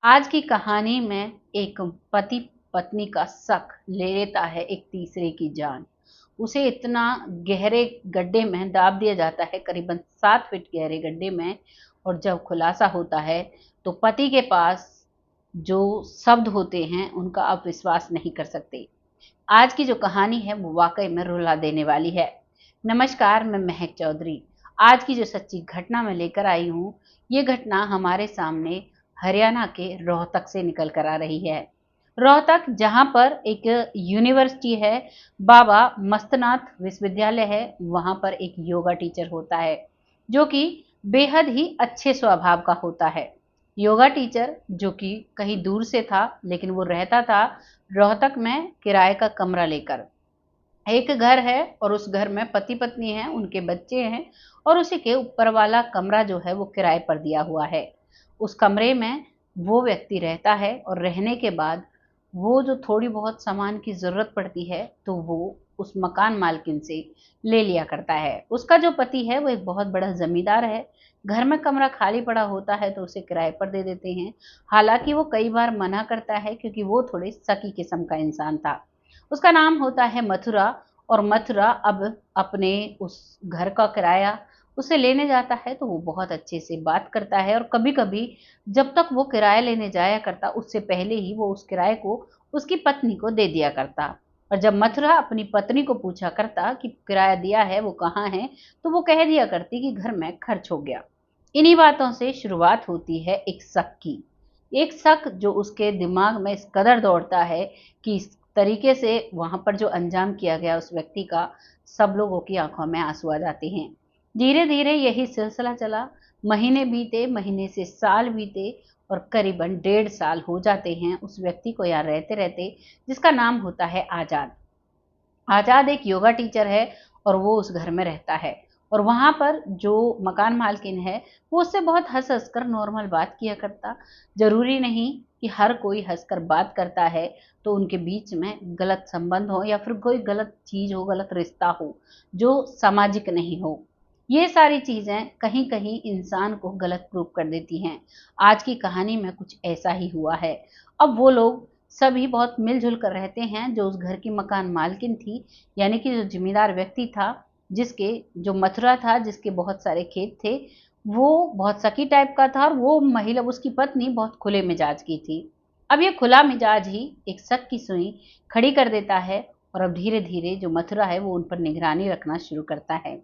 आज की कहानी में एक पति पत्नी का शक ले लेता है एक तीसरे की जान। उसे इतना गहरे गड्ढे में दाब दिया जाता है, करीबन 7 फीट गहरे गड्ढे में। और जब खुलासा होता है तो पति के पास जो शब्द होते हैं उनका आप विश्वास नहीं कर सकते। आज की जो कहानी है वो वाकई में रुला देने वाली है। नमस्कार, मैं महक चौधरी। आज की जो सच्ची घटना मैं लेकर आई हूँ, ये घटना हमारे सामने हरियाणा के रोहतक से निकल कर आ रही है। रोहतक, जहाँ पर एक यूनिवर्सिटी है, बाबा मस्तनाथ विश्वविद्यालय है, वहाँ पर एक योगा टीचर होता है जो कि बेहद ही अच्छे स्वभाव का होता है। योगा टीचर जो कि कहीं दूर से था, लेकिन वो रहता था रोहतक में किराए का कमरा लेकर। एक घर है और उस घर में पति पत्नी हैं, उनके बच्चे हैं, और उसी के ऊपर वाला कमरा जो है वो किराए पर दिया हुआ है। उस कमरे में वो व्यक्ति रहता है और रहने के बाद वो जो थोड़ी बहुत सामान की ज़रूरत पड़ती है तो वो उस मकान मालकिन से ले लिया करता है। उसका जो पति है वो एक बहुत बड़ा ज़मींदार है। घर में कमरा खाली पड़ा होता है तो उसे किराए पर दे देते हैं। हालाँकि वो कई बार मना करता है क्योंकि वो थोड़े शकी किस्म का इंसान था। उसका नाम होता है मथुरा। और मथुरा अब अपने उस घर का किराया उसे लेने जाता है तो वो बहुत अच्छे से बात करता है, और कभी-कभी जब तक वो किराया लेने जाया करता उससे पहले ही वो उस किराए को उसकी पत्नी को दे दिया करता। और जब मथुरा अपनी पत्नी को पूछा करता कि किराया दिया है वो कहाँ है, तो वो कह दिया करती कि घर में खर्च हो गया। इन्हीं बातों से शुरुआत होती है एक शक की। एक शक जो उसके दिमाग में इस कदर दौड़ता है कि इस तरीके से वहाँ पर जो अंजाम किया गया उस व्यक्ति का, सब लोगों की आंखों में आंसू आ जाते हैं। धीरे-धीरे यही सिलसिला चला। महीने बीते, महीने से साल बीते, और करीबन 1.5 साल हो जाते हैं उस व्यक्ति को यहाँ रहते-रहते, जिसका नाम होता है आज़ाद। आज़ाद एक योगा टीचर है और वो उस घर में रहता है। और वहाँ पर जो मकान मालकिन है वो उससे बहुत हंस-हंस कर नॉर्मल बात किया करता। ज़रूरी नहीं कि हर कोई हंसकर बात करता है तो उनके बीच में गलत संबंध हो या फिर कोई गलत चीज़ हो, गलत रिश्ता हो, जो सामाजिक नहीं हो। ये सारी चीज़ें कहीं-कहीं इंसान को गलत प्रूव कर देती हैं। आज की कहानी में कुछ ऐसा ही हुआ है। अब वो लोग सभी बहुत मिल-जुल कर रहते हैं। जो उस घर की मकान मालकिन थी, यानी कि जो ज़िम्मेदार व्यक्ति था, जिसके जो मथुरा था, जिसके बहुत सारे खेत थे, वो बहुत शकी टाइप का था और वो महिला, उसकी पत्नी, बहुत खुले मिजाज की थी। अब ये खुला मिजाज ही एक शक की सुई खड़ी कर देता है, और अब धीरे-धीरे जो मथुरा है वो उन पर निगरानी रखना शुरू करता है।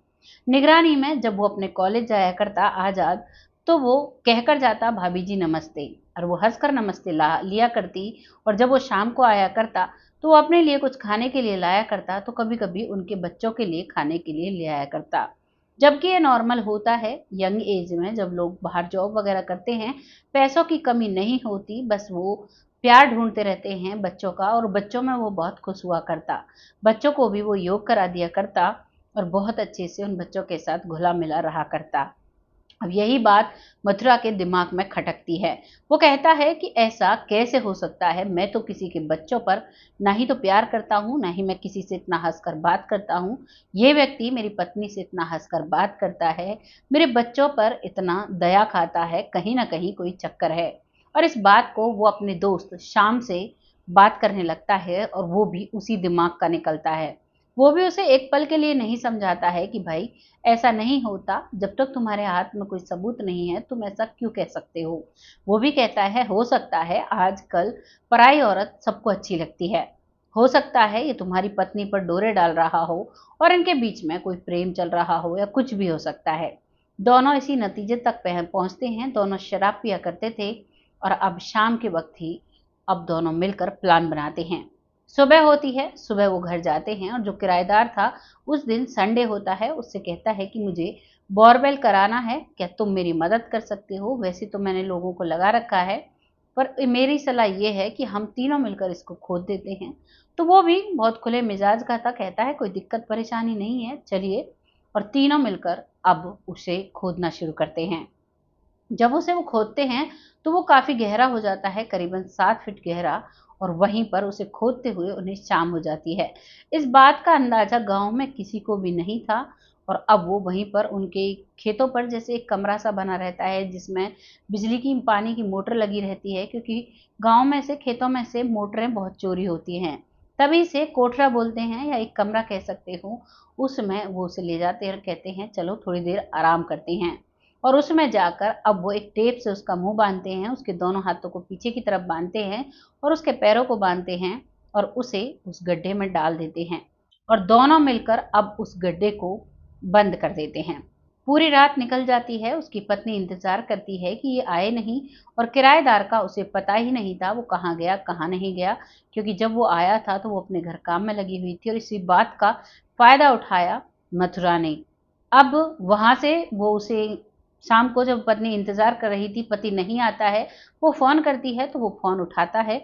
निगरानी में जब वो अपने कॉलेज जाया करता आज़ाद, तो वो कहकर जाता, भाभी जी नमस्ते, और वो हँसकर नमस्ते ला लिया करती। और जब वो शाम को आया करता तो वो अपने लिए कुछ खाने के लिए लाया करता, तो कभी-कभी उनके बच्चों के लिए खाने के लिए ले आया करता। जबकि ये नॉर्मल होता है यंग एज में, जब लोग बाहर जॉब वगैरह करते हैं, पैसों की कमी नहीं होती, बस वो प्यार ढूँढते रहते हैं बच्चों का, और बच्चों में वो बहुत खुश हुआ करता। बच्चों को भी वो योग करा दिया करता और बहुत अच्छे से उन बच्चों के साथ घुला-मिला रहा करता। अब यही बात मथुरा के दिमाग में खटकती है। वो कहता है कि ऐसा कैसे हो सकता है? मैं तो किसी के बच्चों पर ना ही तो प्यार करता हूँ, ना ही मैं किसी से इतना हँसकर बात करता हूँ। ये व्यक्ति मेरी पत्नी से इतना हँसकर बात करता है, मेरे बच्चों पर इतना दया खाता है, कहीं न कहीं कोई चक्कर है। और इस बात को वो अपने दोस्त शाम से बात करने लगता है, और वो भी उसी दिमाग का निकलता है। वो भी उसे एक पल के लिए नहीं समझाता है कि भाई, ऐसा नहीं होता, जब तक तुम्हारे हाथ में कोई सबूत नहीं है तुम ऐसा क्यों कह सकते हो। वो भी कहता है, हो सकता है आजकल पराई औरत सबको अच्छी लगती है, हो सकता है ये तुम्हारी पत्नी पर डोरे डाल रहा हो और इनके बीच में कोई प्रेम चल रहा हो, या कुछ भी हो सकता है। दोनों इसी नतीजे तक पहुंचते हैं। दोनों शराब पिया करते थे, और अब शाम के वक्त ही अब दोनों मिलकर प्लान बनाते हैं। सुबह होती है, सुबह वो घर जाते हैं, और जो किराएदार था, उस दिन संडे होता है, उससे कहता है कि मुझे बोरवेल कराना है, क्या तुम मेरी मदद कर सकते हो? वैसे तो मैंने लोगों को लगा रखा है, पर मेरी सलाह ये है कि हम तीनों मिलकर इसको खोद देते हैं। तो वो भी बहुत खुले मिजाज का था, कहता है कोई दिक्कत परेशानी नहीं है, चलिए। और तीनों मिलकर अब उसे खोदना शुरू करते हैं। जब उसे वो खोदते हैं तो वो काफ़ी गहरा हो जाता है, करीबन 7 फीट गहरा, और वहीं पर उसे खोदते हुए उन्हें शाम हो जाती है। इस बात का अंदाज़ा गाँव में किसी को भी नहीं था, और अब वो वहीं पर उनके खेतों पर जैसे एक कमरा सा बना रहता है जिसमें बिजली की पानी की मोटर लगी रहती है, क्योंकि गांव में से खेतों में से मोटरें बहुत चोरी होती हैं। तभी से कोठरा बोलते हैं या एक कमरा कह सकते हो। उसमें वो उसे ले जाते हैं और कहते हैं चलो थोड़ी देर आराम करते हैं। और उसमें जाकर अब वो एक टेप से उसका मुंह बांधते हैं, उसके दोनों हाथों को पीछे की तरफ बांधते हैं और उसके पैरों को बांधते हैं और उसे उस गड्ढे में डाल देते हैं और दोनों मिलकर अब उस गड्ढे को बंद कर देते हैं। पूरी रात निकल जाती है, उसकी पत्नी इंतजार करती है कि ये आए नहीं, और किराएदार का उसे पता ही नहीं था वो कहाँ गया कहाँ नहीं गया, क्योंकि जब वो आया था तो वो अपने घर काम में लगी हुई थी और इसी बात का फायदा उठाया मथुरा ने। अब वहां से वो उसे शाम को जब पत्नी इंतजार कर रही थी, पति नहीं आता है, वो फोन करती है तो वो फोन उठाता है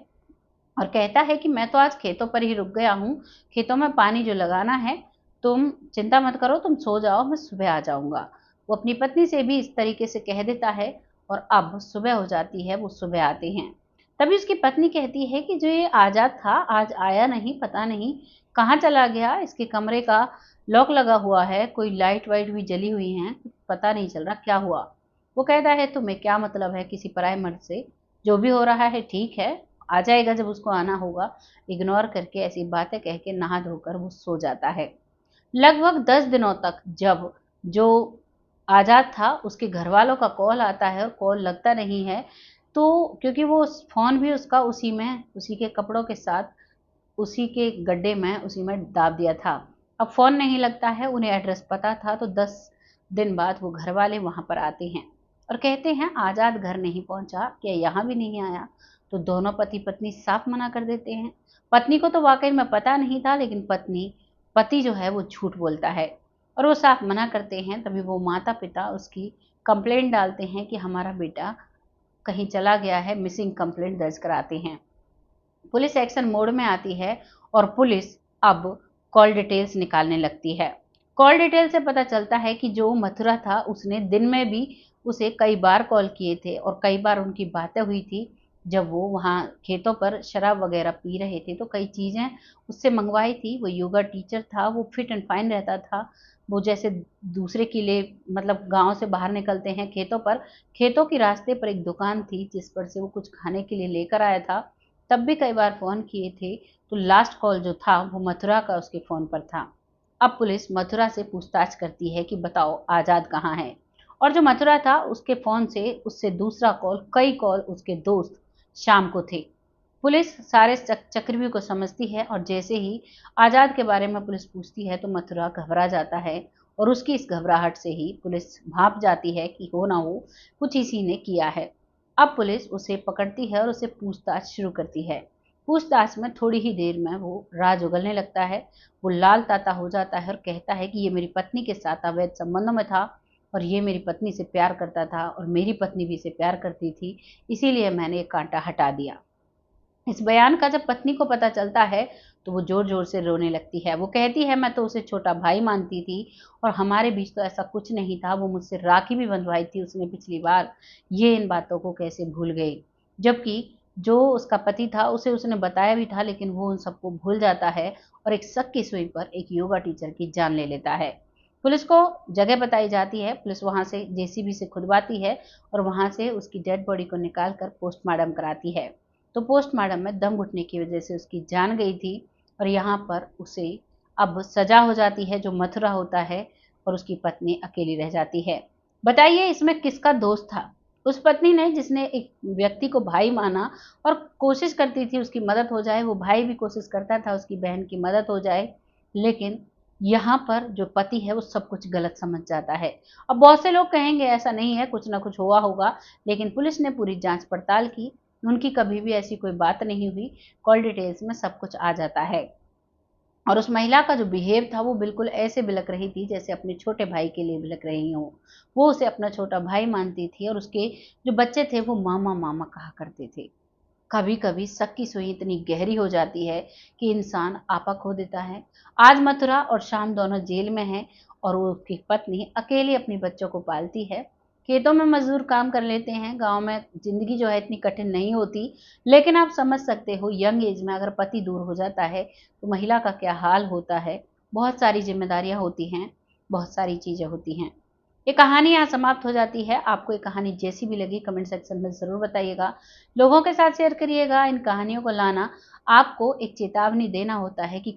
और कहता है कि मैं तो आज खेतों पर ही रुक गया हूँ, खेतों में पानी जो लगाना है, तुम चिंता मत करो, तुम सो जाओ, मैं सुबह आ जाऊंगा। वो अपनी पत्नी से भी इस तरीके से कह देता है और अब सुबह हो जाती है, वो सुबह आते हैं। तभी उसकी पत्नी कहती है कि जो ये आजाद था आज आया नहीं, पता नहीं कहाँ चला गया, इसके कमरे का लॉक लगा हुआ है, कोई लाइट वाइट भी जली हुई है, पता नहीं चल रहा क्या हुआ। वो कहता है तुम्हें क्या मतलब है किसी पराये मर्द से, जो भी हो रहा है ठीक है, आ जाएगा जब उसको आना होगा। इग्नोर करके ऐसी बातें कह के नहा धोकर वो सो जाता है। लगभग 10 दिनों तक जब जो आजाद था उसके घर वालों का कॉल आता है और कॉल लगता नहीं है, तो क्योंकि वो फोन भी उसका उसी में उसी के कपड़ों के साथ उसी के गड्ढे में उसी में दाब दिया था। अब फोन नहीं लगता है, उन्हें एड्रेस पता था, तो 10 दिन बाद वो घर वाले वहां पर आते हैं और कहते हैं आजाद घर नहीं पहुंचा, क्या यहाँ भी नहीं आया? तो दोनों पति पत्नी साफ मना कर देते हैं। पत्नी को तो वाकई में पता नहीं था, लेकिन पति जो है वो झूठ बोलता है और वो साफ मना करते हैं। तभी वो माता पिता उसकी कंप्लेंट डालते हैं कि हमारा बेटा कहीं चला गया है, मिसिंग कंप्लेंट दर्ज कराते हैं। पुलिस एक्शन मोड में आती है और पुलिस अब कॉल डिटेल्स निकालने लगती है। कॉल डिटेल से पता चलता है कि जो मथुरा था उसने दिन में भी उसे कई बार कॉल किए थे और कई बार उनकी बातें हुई थी। जब वो वहाँ खेतों पर शराब वगैरह पी रहे थे तो कई चीज़ें उससे मंगवाई थी। वो योगा टीचर था, वो फिट एंड फाइन रहता था। वो जैसे दूसरे किले मतलब गांव से बाहर निकलते हैं खेतों पर, खेतों के रास्ते पर एक दुकान थी जिस पर से वो कुछ खाने के लिए लेकर आया था। तब भी कई बार फ़ोन किए थे, तो लास्ट कॉल जो था वो मथुरा का उसके फ़ोन पर था। अब पुलिस मथुरा से पूछताछ करती है कि बताओ आज़ाद कहाँ है? और जो मथुरा था उसके फ़ोन से उससे दूसरा कॉल, कई कॉल उसके दोस्त शाम को थे। पुलिस सारे चक्रव्यूह को समझती है और जैसे ही आज़ाद के बारे में पुलिस पूछती है तो मथुरा घबरा जाता है और उसकी इस घबराहट से ही पुलिस भांप जाती है कि हो ना हो कुछ इसी ने किया है। अब पुलिस उसे पकड़ती है और उसे पूछताछ शुरू करती है। पूछताछ में थोड़ी ही देर में वो राज उगलने लगता है। वो लाल ताता हो जाता है और कहता है कि ये मेरी पत्नी के साथ अवैध संबंधों में था और ये मेरी पत्नी से प्यार करता था और मेरी पत्नी भी इसे प्यार करती थी, इसीलिए मैंने ये कांटा हटा दिया। इस बयान का जब पत्नी को पता चलता है तो वो जोर जोर से रोने लगती है। वो कहती है मैं तो उसे छोटा भाई मानती थी और हमारे बीच तो ऐसा कुछ नहीं था, वो मुझसे राखी भी बंधवाई थी उसने पिछली बार, ये इन बातों को कैसे भूल गई? जबकि जो उसका पति था उसे उसने बताया भी था, लेकिन वो उन सबको भूल जाता है और एक शक की सुई पर एक योगा टीचर की जान ले लेता है। पुलिस को जगह बताई जाती है, पुलिस वहां से जेसीबी से खुदवाती है और वहां से उसकी डेड बॉडी को निकाल कर पोस्टमार्टम कराती है। तो पोस्टमार्टम में दम घुटने की वजह से उसकी जान गई थी और यहाँ पर उसे अब सजा हो जाती है, जो मथुरा होता है, और उसकी पत्नी अकेली रह जाती है। बताइए इसमें किसका दोष था? उस पत्नी ने जिसने एक व्यक्ति को भाई माना और कोशिश करती थी उसकी मदद हो जाए, वो भाई भी कोशिश करता था उसकी बहन की मदद हो जाए, लेकिन यहाँ पर जो पति है वो सब कुछ गलत समझ जाता है। अब बहुत से लोग कहेंगे ऐसा नहीं है, कुछ ना कुछ हुआ होगा, लेकिन पुलिस ने पूरी जांच पड़ताल की, उनकी कभी भी ऐसी कोई बात नहीं हुई। कॉल डिटेल्स में सब कुछ आ जाता है और उस महिला का जो बिहेव था वो बिल्कुल ऐसे बिलक रही थी जैसे अपने छोटे भाई के लिए बिलक रही हो। वो उसे अपना छोटा भाई मानती थी और उसके जो बच्चे थे वो मामा मामा कहा करते थे। कभी कभी शक की सुई इतनी गहरी हो जाती है कि इंसान आपा खो देता है। आज मथुरा और श्याम दोनों जेल में हैं और वो उसकी पत्नी अकेली अपने बच्चों को पालती है। खेतों में मजदूर काम कर लेते हैं। गांव में जिंदगी जो है इतनी कठिन नहीं होती, लेकिन आप समझ सकते हो यंग एज में अगर पति दूर हो जाता है तो महिला का क्या हाल होता है। बहुत सारी जिम्मेदारियां होती हैं। बहुत सारी चीज़ें होती हैं। ये कहानी यहाँ समाप्त हो जाती है। आपको ये कहानी जैसी भी लगी कमेंट सेक्शन में ज़रूर बताइएगा। लोगों के साथ शेयर करिएगा। इन कहानियों को लाना आपको एक चेतावनी देना होता है कि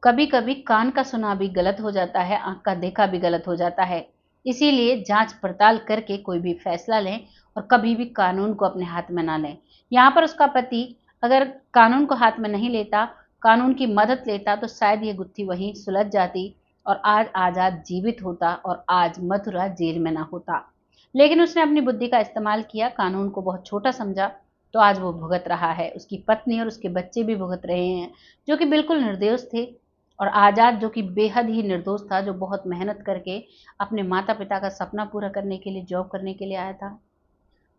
कभी-कभी कान का सुना भी गलत हो जाता है, आँख का देखा भी गलत हो जाता है। इसीलिए जाँच-पड़ताल करके कोई भी फैसला लें और कभी भी कानून को अपने हाथ में ना लें। यहाँ पर उसका पति अगर कानून को हाथ में नहीं लेता, कानून की मदद लेता तो शायद ये गुत्थी वहीं सुलझ जाती और आज आज़ाद जीवित होता और आज मथुरा जेल में ना होता। लेकिन उसने अपनी बुद्धि का इस्तेमाल किया, कानून को बहुत छोटा समझा, तो आज वो भुगत रहा है। उसकी पत्नी और उसके बच्चे भी भुगत रहे हैं, जो कि बिल्कुल निर्दोष थे। और आज़ाद जो कि बेहद ही निर्दोष था, जो बहुत मेहनत करके अपने माता-पिता का सपना पूरा करने के लिए जॉब करने के लिए आया था।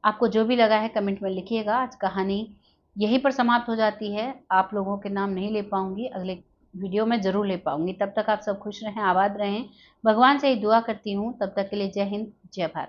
आपको जो भी लगा है कमेंट में लिखिएगा। आज कहानी यहीं पर समाप्त हो जाती है। आप लोगों के नाम नहीं ले पाऊँगी, अगले वीडियो में ज़रूर ले पाऊँगी। तब तक आप सब खुश रहें, आबाद रहें। भगवान से ही दुआ करती हूँ। तब तक के लिए जय हिंद, जय भारत।